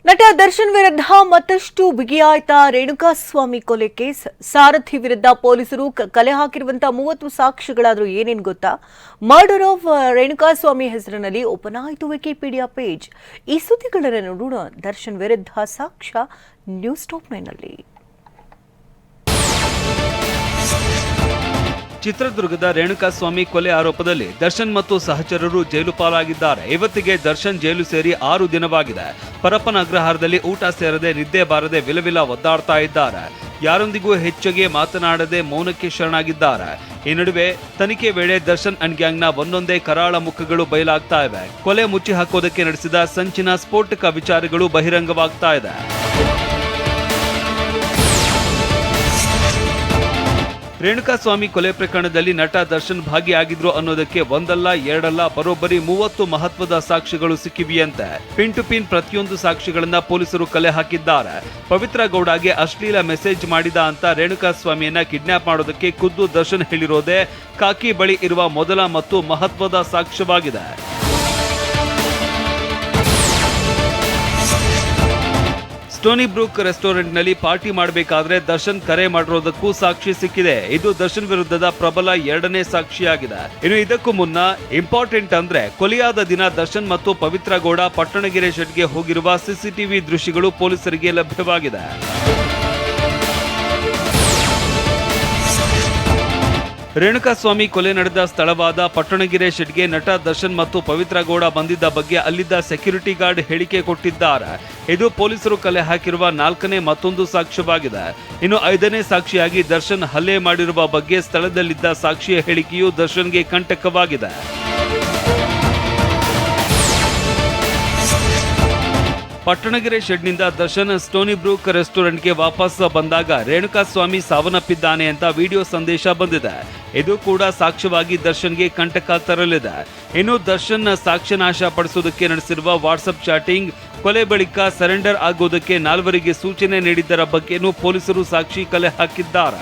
ನಟ ದರ್ಶನ್ ವಿರುದ್ಧ ಮತ್ತಷ್ಟು ಬಿಗಿಯಾಯ್ತಾ ರೇಣುಕಾಸ್ವಾಮಿ ಕೊಲೆ ಕೇಸ್. ಸಾರಥಿ ವಿರುದ್ಧ ಪೊಲೀಸರು ಕಲೆ ಹಾಕಿರುವಂತಹ 30 ಸಾಕ್ಷಿಗಳಾದ್ರೂ ಏನೇನು ಗೊತ್ತಾ? ಮರ್ಡರ್ ಆಫ್ ರೇಣುಕಾಸ್ವಾಮಿ ಹೆಸರಿನಲ್ಲಿ ಓಪನ್ ಆಯಿತು ವಿಕಿಪೀಡಿಯಾ ಪೇಜ್. ಈ ಸುದ್ದಿಗಳನ್ನು ನೋಡೋಣ. ದರ್ಶನ್ ವಿರುದ್ಧ ಸಾಕ್ಷ್ಯ ನ್ಯೂಸ್ ಟಾಪ್ 9 ನಲ್ಲಿ. ಚಿತ್ರದುರ್ಗದ ರೇಣುಕಾಸ್ವಾಮಿ ಕೊಲೆ ಆರೋಪದಲ್ಲಿ ದರ್ಶನ್ ಮತ್ತು ಸಹಚರರು ಜೈಲು ಪಾಲಾಗಿದ್ದಾರೆ. ಇವತ್ತಿಗೆ ದರ್ಶನ್ ಜೈಲು ಸೇರಿ 6 ದಿನವಾಗಿದೆ. ಪರಪ್ಪನ ಅಗ್ರಹಾರದಲ್ಲಿ ಊಟ ಸೇರದೆ ನಿದ್ದೆ ಬಾರದೆ ವಿಲವಿಲ ಒದ್ದಾಡ್ತಾ ಇದ್ದಾರೆ. ಯಾರೊಂದಿಗೂ ಹೆಚ್ಚಿಗೆ ಮಾತನಾಡದೆ ಮೌನಕ್ಕೆ ಶರಣಾಗಿದ್ದಾರೆ. ಈ ನಡುವೆ ತನಿಖೆ ವೇಳೆ ದರ್ಶನ್ ಅಂಡ್ ಗ್ಯಾಂಗ್ನ ಒಂದೊಂದೇ ಕರಾಳ ಮುಖಗಳು ಬಯಲಾಗ್ತಾ ಇವೆ. ಕೊಲೆ ಮುಚ್ಚಿ ಹಾಕೋದಕ್ಕೆ ನಡೆಸಿದ ಸಂಚಿನ ಸ್ಫೋಟಕ ವಿಚಾರಗಳು ಬಹಿರಂಗವಾಗ್ತಾ ಇದೆ. ರೇಣುಕಾಸ್ವಾಮಿ ಕೊಲೆ ಪ್ರಕರಣದಲ್ಲಿ ನಟ ದರ್ಶನ್ ಭಾಗಿಯಾಗಿದ್ರು ಅನ್ನೋದಕ್ಕೆ ಒಂದಲ್ಲ ಎರಡಲ್ಲ ಬರೋಬ್ಬರಿ 30 ಮಹತ್ವದ ಸಾಕ್ಷಿಗಳು ಸಿಕ್ಕಿವೆಯಂತೆ. ಪಿನ್ ಟು ಪಿನ್ ಪ್ರತಿಯೊಂದು ಸಾಕ್ಷಿಗಳನ್ನ ಪೊಲೀಸರು ಕಲೆ ಹಾಕಿದ್ದಾರೆ. ಪವಿತ್ರ ಗೌಡಗೆ ಅಶ್ಲೀಲ ಮೆಸೇಜ್ ಮಾಡಿದ ಅಂತ ರೇಣುಕಾಸ್ವಾಮಿಯನ್ನ ಕಿಡ್ನಾಪ್ ಮಾಡೋದಕ್ಕೆ ಖುದ್ದು ದರ್ಶನ್ ಹೇಳಿರೋದೇ ಕಾಕಿ ಬಳಿ ಇರುವ ಮೊದಲ ಮತ್ತು ಮಹತ್ವದ ಸಾಕ್ಷ್ಯವಾಗಿದೆ. ಸ್ಟೋನಿ ಬ್ರೂಕ್ ರೆಸ್ಟೋರೆಂಟ್ನಲ್ಲಿ ಪಾರ್ಟಿ ಮಾಡಬೇಕಾದ್ರೆ ದರ್ಶನ್ ಕರೆ ಮಾಡಿರೋದಕ್ಕೂ ಸಾಕ್ಷಿ ಸಿಕ್ಕಿದೆ. ಇದು ದರ್ಶನ್ ವಿರುದ್ಧದ ಪ್ರಬಲ 2ನೇ ಸಾಕ್ಷಿಯಾಗಿದೆ. ಇನ್ನು ಇದಕ್ಕೂ ಮುನ್ನ ಇಂಪಾರ್ಟೆಂಟ್ ಅಂದ್ರೆ ಕೊಲೆಯಾದ ದಿನ ದರ್ಶನ್ ಮತ್ತು ಪವಿತ್ರ ಗೌಡ ಪಟ್ಟಣಗೆರೆ ಶೆಡ್ಗೆ ಹೋಗಿರುವ ಸಿಸಿಟಿವಿ ದೃಶ್ಯಗಳು ಪೊಲೀಸರಿಗೆ ಲಭ್ಯವಾಗಿದೆ. ರೇಣುಕಾಸ್ವಾಮಿ ಕೊಲೆ ನಡೆದ ಸ್ಥಳವಾದ ಪಟ್ಟಣಗೆರೆ ಶೆಡ್ಗೆ ನಟ ದರ್ಶನ್ ಮತ್ತು ಪವಿತ್ರ ಗೌಡ ಬಂದಿದ್ದ ಬಗ್ಗೆ ಅಲ್ಲಿದ್ದ ಸೆಕ್ಯೂರಿಟಿ ಗಾರ್ಡ್ ಹೇಳಿಕೆ ಕೊಟ್ಟಿದ್ದಾರೆ. ಇದು ಪೊಲೀಸರು ಕಲೆ ಹಾಕಿರುವ 4ನೇ ಮತ್ತೊಂದು ಸಾಕ್ಷ್ಯವಾಗಿದೆ. ಇನ್ನು 5ನೇ ಸಾಕ್ಷಿಯಾಗಿ ದರ್ಶನ್ ಹಲ್ಲೆ ಮಾಡಿರುವ ಬಗ್ಗೆ ಸ್ಥಳದಲ್ಲಿದ್ದ ಸಾಕ್ಷಿಯ ಹೇಳಿಕೆಯು ದರ್ಶನ್ಗೆ ಕಂಟಕವಾಗಿದೆ. ಪಟ್ಟಣಗೆರೆ ಶೆಡ್ನಿಂದ ದರ್ಶನ್ ಸ್ಟೋನಿ ಬ್ರೂಕ್ ರೆಸ್ಟೋರೆಂಟ್ಗೆ ವಾಪಸ್ ಬಂದಾಗ ರೇಣುಕಾಸ್ವಾಮಿ ಸಾವನ್ನಪ್ಪಿದ್ದಾನೆ ಅಂತ ವಿಡಿಯೋ ಸಂದೇಶ ಬಂದಿದೆ. ಇದು ಕೂಡ ಸಾಕ್ಷ್ಯವಾಗಿ ದರ್ಶನ್ಗೆ ಕಂಟಕ ತರಲಿದೆ. ಇನ್ನು ದರ್ಶನ್ ಸಾಕ್ಷ್ಯನಾಶ ಪಡಿಸೋದಕ್ಕೆ ನಡೆಸಿರುವ ವಾಟ್ಸ್ಆಪ್ ಚಾಟಿಂಗ್, ಕೊಲೆ ಬಳಿಕ ಸರೆಂಡರ್ ಆಗೋದಕ್ಕೆ 4ವರಿಗೆ ಸೂಚನೆ ನೀಡಿದ್ದರ ಬಗ್ಗೆನೂ ಪೊಲೀಸರು ಸಾಕ್ಷಿ ಕಲೆ ಹಾಕಿದ್ದಾರೆ.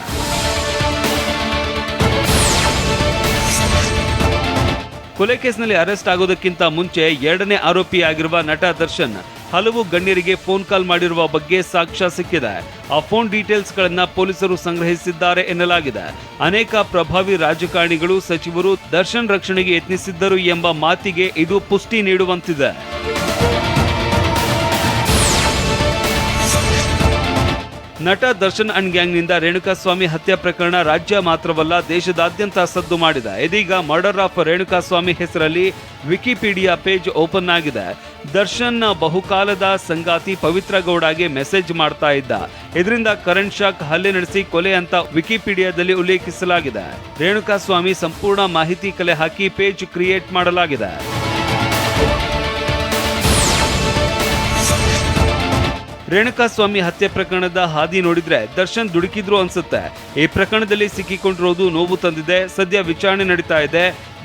ಕೊಲೆ ಕೇಸ್ನಲ್ಲಿ ಅರೆಸ್ಟ್ ಆಗೋದಕ್ಕಿಂತ ಮುಂಚೆ 2ನೇ ಆರೋಪಿಯಾಗಿರುವ ನಟ ದರ್ಶನ್ ಹಲವು ಗಣ್ಯರಿಗೆ ಫೋನ್ ಕಾಲ್ ಮಾಡಿರುವ ಬಗ್ಗೆ ಸಾಕ್ಷ್ಯ ಸಿಕ್ಕಿದೆ. ಆ ಫೋನ್ ಡೀಟೇಲ್ಸ್ ಗಳನ್ನ ಪೊಲೀಸರು ಸಂಗ್ರಹಿಸಿದ್ದಾರೆ ಎನ್ನಲಾಗಿದೆ. ಅನೇಕ ಪ್ರಭಾವಿ ರಾಜಕಾರಣಿಗಳು, ಸಚಿವರು ದರ್ಶನ್ ರಕ್ಷಣೆಗೆ ಯತ್ನಿಸಿದ್ದರು ಎಂಬ ಮಾತಿಗೆ ಇದು ಪುಷ್ಟಿ ನೀಡುವಂತಿದೆ. ನಟ ದರ್ಶನ್ ಅಂಡ್ ಗ್ಯಾಂಗ್ನಿಂದ ರೇಣುಕಾಸ್ವಾಮಿ ಹತ್ಯೆ ಪ್ರಕರಣ ರಾಜ್ಯ ಮಾತ್ರವಲ್ಲ ದೇಶದಾದ್ಯಂತ ಸದ್ದು ಮಾಡಿದೆ. ಇದೀಗ ಮರ್ಡರ್ ಆಫ್ ರೇಣುಕಾಸ್ವಾಮಿ ಹೆಸರಲ್ಲಿ ವಿಕಿಪೀಡಿಯಾ ಪೇಜ್ ಓಪನ್ ಆಗಿದೆ. ದರ್ಶನ್ ಬಹುಕಾಲದ ಸಂಗಾತಿ ಪವಿತ್ರ ಗೌಡಗೆ ಮೆಸೇಜ್ ಮಾಡ್ತಾ ಇದ್ದ. ಇದರಿಂದ ಕರೆಂಟ್ ಶಾಕ್, ಹಲ್ಲೆ ನಡೆಸಿ ಕೊಲೆ ಅಂತ ವಿಕಿಪೀಡಿಯಾದಲ್ಲಿ ಉಲ್ಲೇಖಿಸಲಾಗಿದೆ. ರೇಣುಕಾಸ್ವಾಮಿ ಸಂಪೂರ್ಣ ಮಾಹಿತಿ ಕಲೆ ಹಾಕಿ ಪೇಜ್ ಕ್ರಿಯೇಟ್ ಮಾಡಲಾಗಿದೆ. ರೇಣುಕಾಸ್ವಾಮಿ ಹತ್ಯೆ ಪ್ರಕರಣದ ಹಾದಿ ನೋಡಿದ್ರೆ ದರ್ಶನ್ ದುಡುಕಿದ್ರು ಅನ್ಸುತ್ತೆ. ಈ ಪ್ರಕರಣದಲ್ಲಿ ಸಿಕ್ಕಿಕೊಂಡಿರೋದು ನೋವು ತಂದಿದೆ. ಸದ್ಯ ವಿಚಾರಣೆ ನಡೀತಾ ಇದೆ,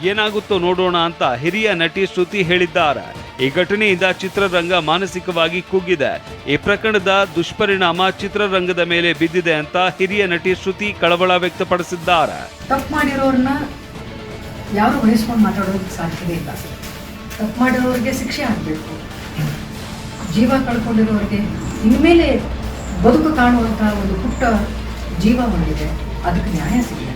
ಏನಾಗುತ್ತೋ ನೋಡೋಣ ಅಂತ ಹಿರಿಯ ನಟಿ ಶ್ರುತಿ ಹೇಳಿದ್ದಾರೆ. ಈ ಘಟನೆಯಿಂದ ಚಿತ್ರರಂಗ ಮಾನಸಿಕವಾಗಿ ಕುಗ್ಗಿದೆ. ಈ ಪ್ರಕರಣದ ದುಷ್ಪರಿಣಾಮ ಚಿತ್ರರಂಗದ ಮೇಲೆ ಬಿದ್ದಿದೆ ಅಂತ ಹಿರಿಯ ನಟಿ ಶ್ರುತಿ ಕಳವಳ ವ್ಯಕ್ತಪಡಿಸಿದ್ದಾರೆ. ತಪ್ಪು ಮಾಡಿರೋರನ್ನ ಯಾರು ಉಳಿಸ್ಕೊಂಡು ಮಾತಾಡೋದಕ್ಕೆ ಸಾಧ್ಯತೆ ಇಲ್ಲ. ತಪ್ಪು ಮಾಡಿರೋರಿಗೆ ಶಿಕ್ಷೆ ಆಗಬೇಕು. ಜೀವ ಕಳ್ಕೊಂಡಿರೋರಿಗೆ ಇನ್ಮೇಲೆ ಬದುಕು ಕಾಣುವಂತಹ ಒಂದು ಪುಟ್ಟ ಜೀವ ಹೊಂದಿದೆ, ಅದಕ್ಕೆ ನ್ಯಾಯ ಸಿಗಬೇಕು.